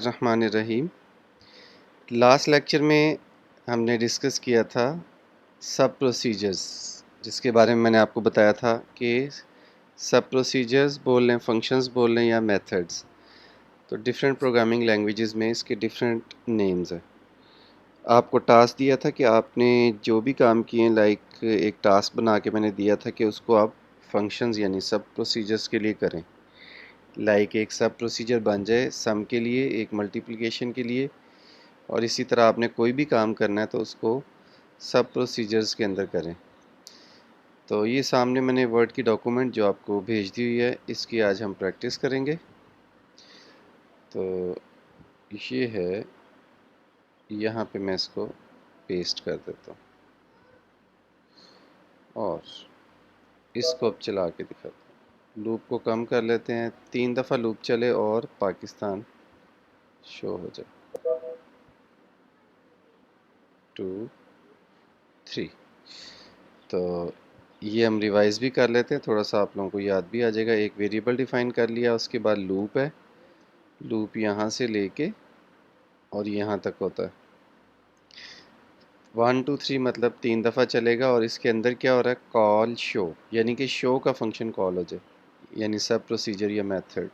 रहमान रहीम। Last lecture में हमने discuss किया था सब प्रोसीजर्स, जिसके बारे में मैंने आपको बताया था कि सब प्रोसीजर्स बोल लें, फंक्शंस बोल लें या मेथड्स, तो डिफरेंट प्रोग्रामिंग लैंग्वेजेस में इसके डिफरेंट नेम्स हैं। आपको टास्क दिया था कि आपने जो भी काम किए, लाइक एक टास्क बना के मैंने दिया था कि उसको आप फंक्शंस यानी सब प्रोसीजर्स के लिए करें। लाइक एक सब प्रोसीजर बन जाए सम के लिए, एक मल्टीप्लिकेशन के लिए, और इसी तरह आपने कोई भी काम करना है तो उसको सब प्रोसीजर्स के अंदर करें। तो ये सामने मैंने वर्ड की डॉक्यूमेंट जो आपको भेज दी हुई है, इसकी आज हम प्रैक्टिस करेंगे। तो ये है, यहाँ पे मैं इसको पेस्ट कर देता हूँ और इसको अब चला के दिखाता हूँ। लूप को कम कर लेते हैं, 3 दफ़ा लूप चले और पाकिस्तान शो हो जाए। 2 3। तो ये हम रिवाइज भी कर लेते हैं, थोड़ा सा आप लोगों को याद भी आ जाएगा। एक वेरिएबल डिफाइन कर लिया, उसके बाद लूप है, लूप यहाँ से लेके और यहाँ तक होता है। 1 2 3 मतलब 3 दफ़ा चलेगा और इसके अंदर क्या हो रहा है, कॉल शो, यानी कि शो का फंक्शन कॉल हो जाए, यानी सब प्रोसीजर या मेथड।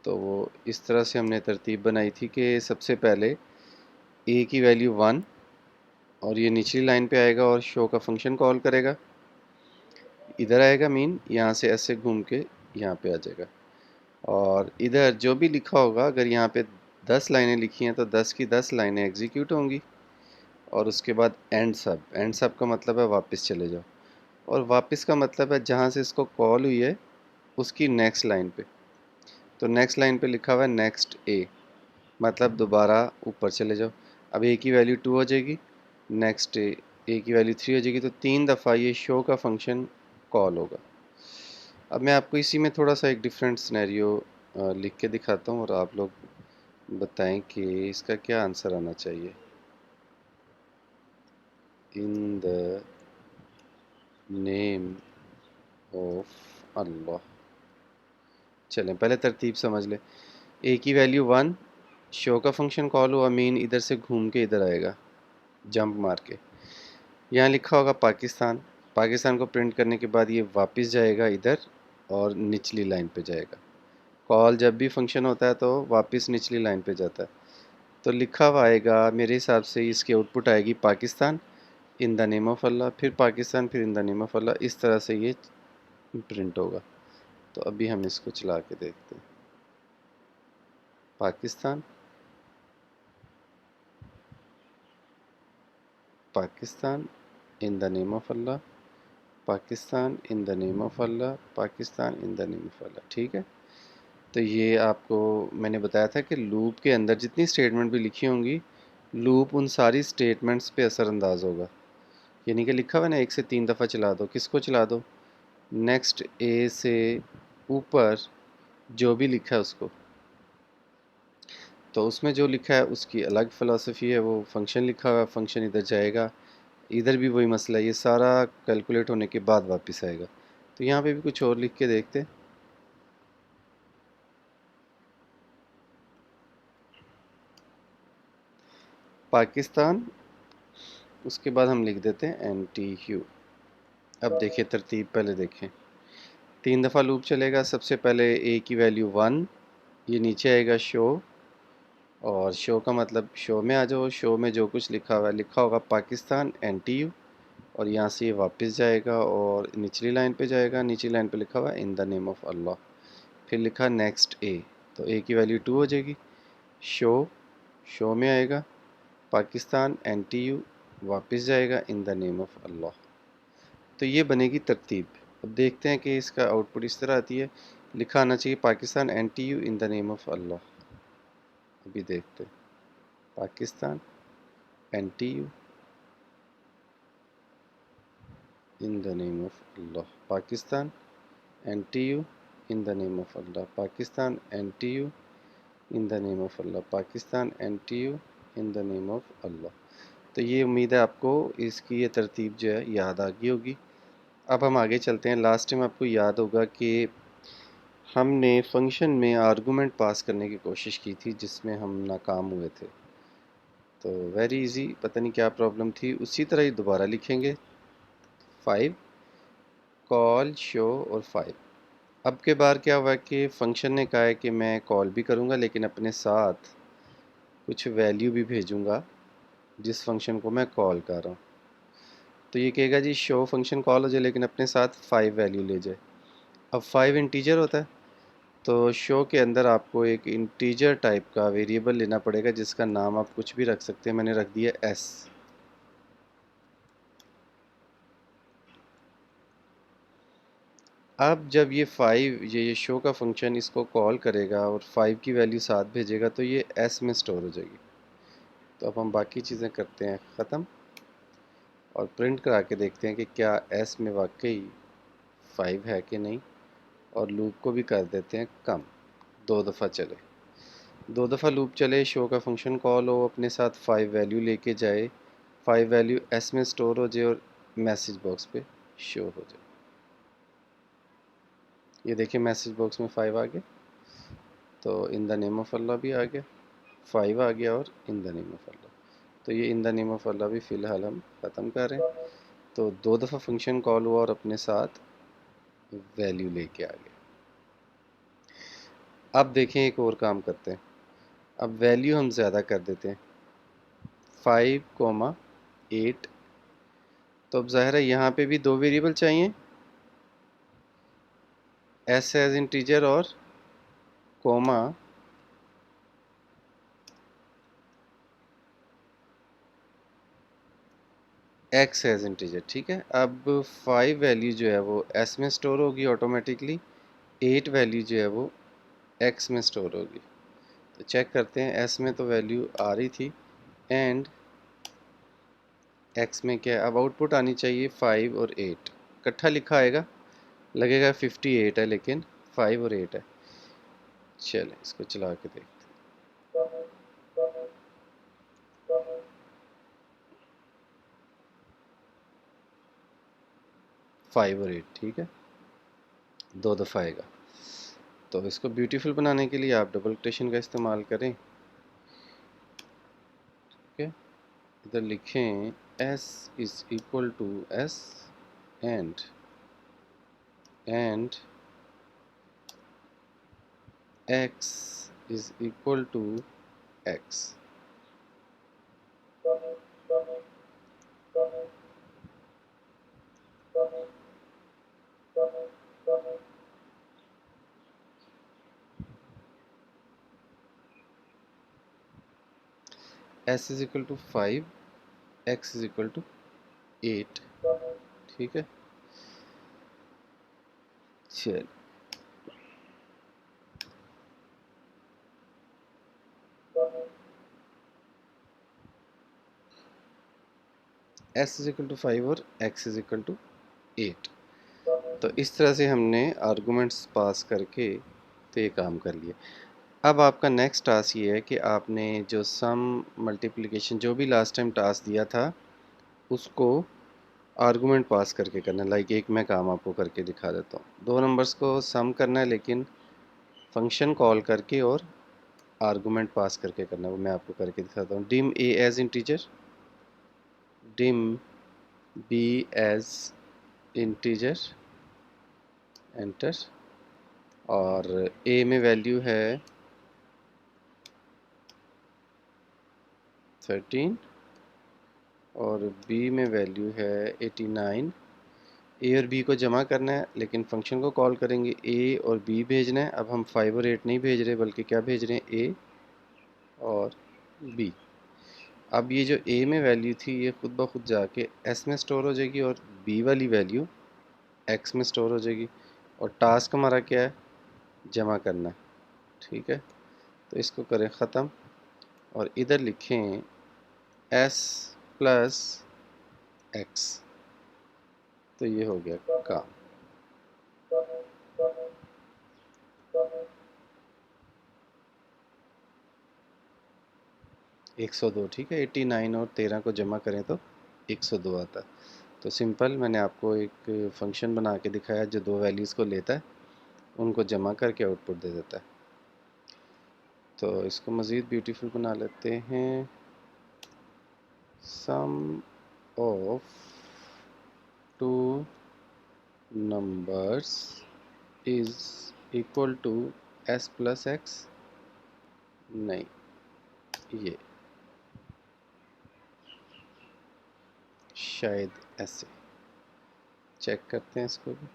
तो वो इस तरह से हमने तरतीब बनाई थी कि सबसे पहले ए की वैल्यू 1 और ये निचली लाइन पे आएगा और शो का फंक्शन कॉल करेगा, इधर आएगा मीन, यहाँ से ऐसे घूम के यहाँ पे आ जाएगा। और इधर जो भी लिखा होगा, अगर यहाँ पे 10 लाइनें लिखी हैं तो 10 की 10 लाइनें एग्जीक्यूट होंगी। और उसके बाद एंड सब का मतलब है वापस चले जाओ, और वापस का मतलब है जहाँ से इसको कॉल हुई है उसकी नेक्स्ट लाइन पे। तो नेक्स्ट लाइन पे लिखा हुआ है नेक्स्ट ए, मतलब दोबारा ऊपर चले जाओ। अब ए की वैल्यू 2 हो जाएगी, नेक्स्ट ए की वैल्यू 3 हो जाएगी, तो 3 दफ़ा ये शो का फंक्शन कॉल होगा। अब मैं आपको इसी में थोड़ा सा एक डिफरेंट सिनेरियो लिख के दिखाता हूँ और आप लोग बताएं कि इसका क्या आंसर आना चाहिए। इन द नेम ऑफ अल्लाह। चलें पहले तरतीब समझ लें। ए की वैल्यू 1, शो का फंक्शन कॉल हुआ, मीन इधर से घूम के इधर आएगा जंप मार के। यहाँ लिखा होगा पाकिस्तान, पाकिस्तान को प्रिंट करने के बाद ये वापस जाएगा इधर और निचली लाइन पे जाएगा। कॉल जब भी फंक्शन होता है तो वापस निचली लाइन पे जाता है। तो लिखा हुआ आएगा, मेरे हिसाब से इसकी आउटपुट आएगी Pakistan in the name of Allah, फिर पाकिस्तान, फिर in the name of Allah, इस तरह से ये प्रिंट होगा। तो अभी हम इसको चला के देखते हैं। Pakistan, Pakistan in the name of Allah, Pakistan in the name of Allah, Pakistan in the name of Allah. ठीक है। तो ये आपको मैंने बताया था कि लूप के अंदर जितनी स्टेटमेंट भी लिखी होंगी, लूप उन सारी स्टेटमेंट्स पे असरअंदाज होगा। यानी कि लिखा हुआ है ना, 1 से 3 दफ़ा चला दो, किसको चला दो, नेक्स्ट ए से ऊपर जो भी लिखा है उसको। तो उसमें जो लिखा है उसकी अलग फ़िलासफ़ी है, वो फंक्शन लिखा हुआ है, फंक्शन इधर जाएगा, इधर भी वही मसला है, ये सारा कैलकुलेट होने के बाद वापस आएगा। तो यहाँ पे भी कुछ और लिख के देखते हैं। पाकिस्तान, उसके बाद हम लिख देते हैं NTU। अब देखिए तरतीब, पहले देखें, 3 दफ़ा लूप चलेगा। सबसे पहले ए की वैल्यू 1, ये नीचे आएगा शो, और शो का मतलब शो में आ जाओ, शो में जो कुछ लिखा हुआ है, लिखा होगा पाकिस्तान NTU, और यहाँ से ये वापस जाएगा और निचली लाइन पे जाएगा, निचली लाइन पे लिखा हुआ है इन द नेम ऑफ अल्लाह, फिर लिखा नेक्स्ट ए, तो ए की वैल्यू 2 हो जाएगी, शो, शो में आएगा पाकिस्तान NTU, वापस जाएगा इन द नेम ऑफ अल्लाह। तो ये बनेगी तरतीब। अब देखते हैं कि इसका आउटपुट इस तरह आती है, लिखा आना चाहिए Pakistan NTU in the name of Allah. अभी देखते हैं, Pakistan NTU in the name of Allah, Pakistan NTU in the name of Allah, Pakistan NTU in the name of Allah, Pakistan NTU in the name of Allah. तो ये उम्मीद है आपको इसकी ये तरतीब जो है याद आ गई होगी। अब हम आगे चलते हैं। लास्ट टाइम आपको याद होगा कि हमने फंक्शन में आर्गुमेंट पास करने की कोशिश की थी जिसमें हम नाकाम हुए थे। तो वेरी इजी, पता नहीं क्या प्रॉब्लम थी। उसी तरह ही दोबारा लिखेंगे 5 कॉल शो और 5। अब के बार क्या हुआ कि फंक्शन ने कहा है कि मैं कॉल भी करूँगा लेकिन अपने साथ कुछ वैल्यू भी भेजूँगा जिस फंक्शन को मैं कॉल कर रहा हूँ। तो ये कहेगा जी शो फंक्शन कॉल हो जाए लेकिन अपने साथ 5 वैल्यू ले जाए। अब 5 इंटीजर होता है तो शो के अंदर आपको एक इंटीजर टाइप का वेरिएबल लेना पड़ेगा जिसका नाम आप कुछ भी रख सकते हैं। मैंने रख दिया एस। अब जब ये 5 ये शो का फंक्शन इसको कॉल करेगा और 5 की वैल्यू साथ भेजेगा तो ये एस में स्टोर हो जाएगी। तो अब हम बाकी चीज़ें करते हैं ख़त्म और प्रिंट करा के देखते हैं कि क्या एस में वाकई 5 है कि नहीं, और लूप को भी कर देते हैं कम। 2 दफ़ा चले, 2 दफ़ा लूप चले, शो का फंक्शन कॉल हो, अपने साथ 5 वैल्यू लेके जाए, 5 वैल्यू एस में स्टोर हो जाए और मैसेज बॉक्स पे शो हो जाए। ये देखिए मैसेज बॉक्स में 5 आ गया, तो इन द नेम ऑफ अल्लाह भी आ गया, 5 आ गया और इन द नेम ऑफ अल्लाह। तो ये इन द नेम ऑफ अल्लाह भी फ़िलहाल हम ख़त्म कर रहे हैं। तो 2 दफ़ा फंक्शन कॉल हुआ और अपने साथ वैल्यू लेके आ गया। अब देखें एक और काम करते हैं। अब वैल्यू हम ज़्यादा कर देते हैं 5,8। तो अब ज़ाहिर है यहाँ पे भी 2 वेरिएबल चाहिए, एस एज इंटीजर और कोमा एक्स एज इंटीजर। ठीक है, अब 5 वैल्यू जो है वो एस में स्टोर होगी ऑटोमेटिकली, 8 वैल्यू जो है वो एक्स में स्टोर होगी। तो चेक करते हैं, एस में तो वैल्यू आ रही थी एंड एक्स में क्या है। अब आउटपुट आनी चाहिए 5 और 8 इकट्ठा लिखा आएगा, लगेगा 58 है लेकिन 5 और 8 है। चलें इसको चला के देखते हैं। 5 और 8 ठीक है, 2 दफ़ा आएगा। तो इसको ब्यूटीफुल बनाने के लिए आप डबल कोटेशन का इस्तेमाल करें। ठीक है, इधर लिखें s is equal to s and x is equal to x। s is equal to 5, x is equal to 8। ठीक है, चल s इज इक्वल टू 5 और x इज इक्वल टू 8। तो इस तरह से हमने आर्गूमेंट्स पास करके तो ये काम कर लिया। अब आपका नेक्स्ट टास्क ये है कि आपने जो सम मल्टीप्लिकेशन जो भी लास्ट टाइम टास्क दिया था उसको आर्गूमेंट पास करके करना है। लाइक एक मैं काम आपको करके दिखा देता हूँ। 2 नंबर्स को सम करना है लेकिन फंक्शन कॉल करके और आर्गूमेंट पास करके करना है, वो मैं आपको करके दिखाता हूँ। Dim A as integer, dim B as integer, enter. और ए में वैल्यू है 13 और बी में वैल्यू है 89। ए और बी को जमा करना है लेकिन फंक्शन को कॉल करेंगे, ए और बी भेजना है। अब हम 5 और 8 नहीं भेज रहे बल्कि क्या भेज रहे हैं, ए और बी। अब ये जो ए में वैल्यू थी ये खुद ब खुद जाके एस में स्टोर हो जाएगी और बी वाली वैल्यू एक्स में स्टोर हो जाएगी। और टास्क हमारा क्या है, जमा करना है। ठीक है, तो इसको करें ख़त्म और इधर लिखें एस प्लस एक्स। तो ये हो गया काम। 102। ठीक है, 89 और 13 को जमा करें तो 102 आता है। तो सिंपल मैंने आपको एक फंक्शन बना के दिखाया जो 2 वैल्यूज़ को लेता है, उनको जमा करके आउटपुट दे देता है। तो इसको मज़ीद ब्यूटीफुल बना लेते हैं। Sum of two numbers is equal to S plus X, नहीं, ये शायद ऐसे। चेक करते हैं इसको भी।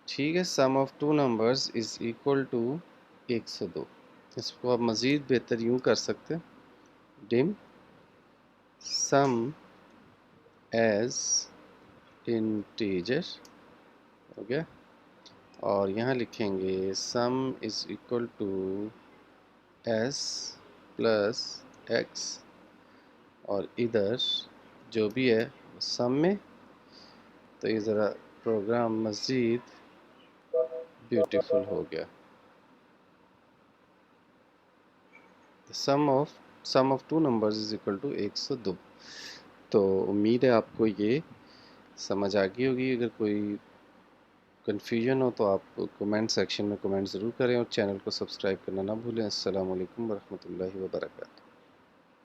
ठीक है, sum of two numbers is equal to 102। इसको आप मज़ीद बेहतर यूँ कर सकते हैं, डिम सम एज इंटीजर, हो गया। और यहाँ लिखेंगे sum is equal to S plus x, और इधर जो भी है सम में। तो ये ज़रा प्रोग्राम मज़ीद ब्यूटीफुल हो गया। Sum of two numbers is equal to 102। तो उम्मीद है आपको ये समझ आ गई होगी। अगर कोई कन्फ्यूजन हो तो आप कमेंट सेक्शन में कमेंट ज़रूर करें और चैनल को सब्सक्राइब करना ना भूलें। अस्सलाम वालेकुम वरहमतुल्लाहि वबरकातुहू।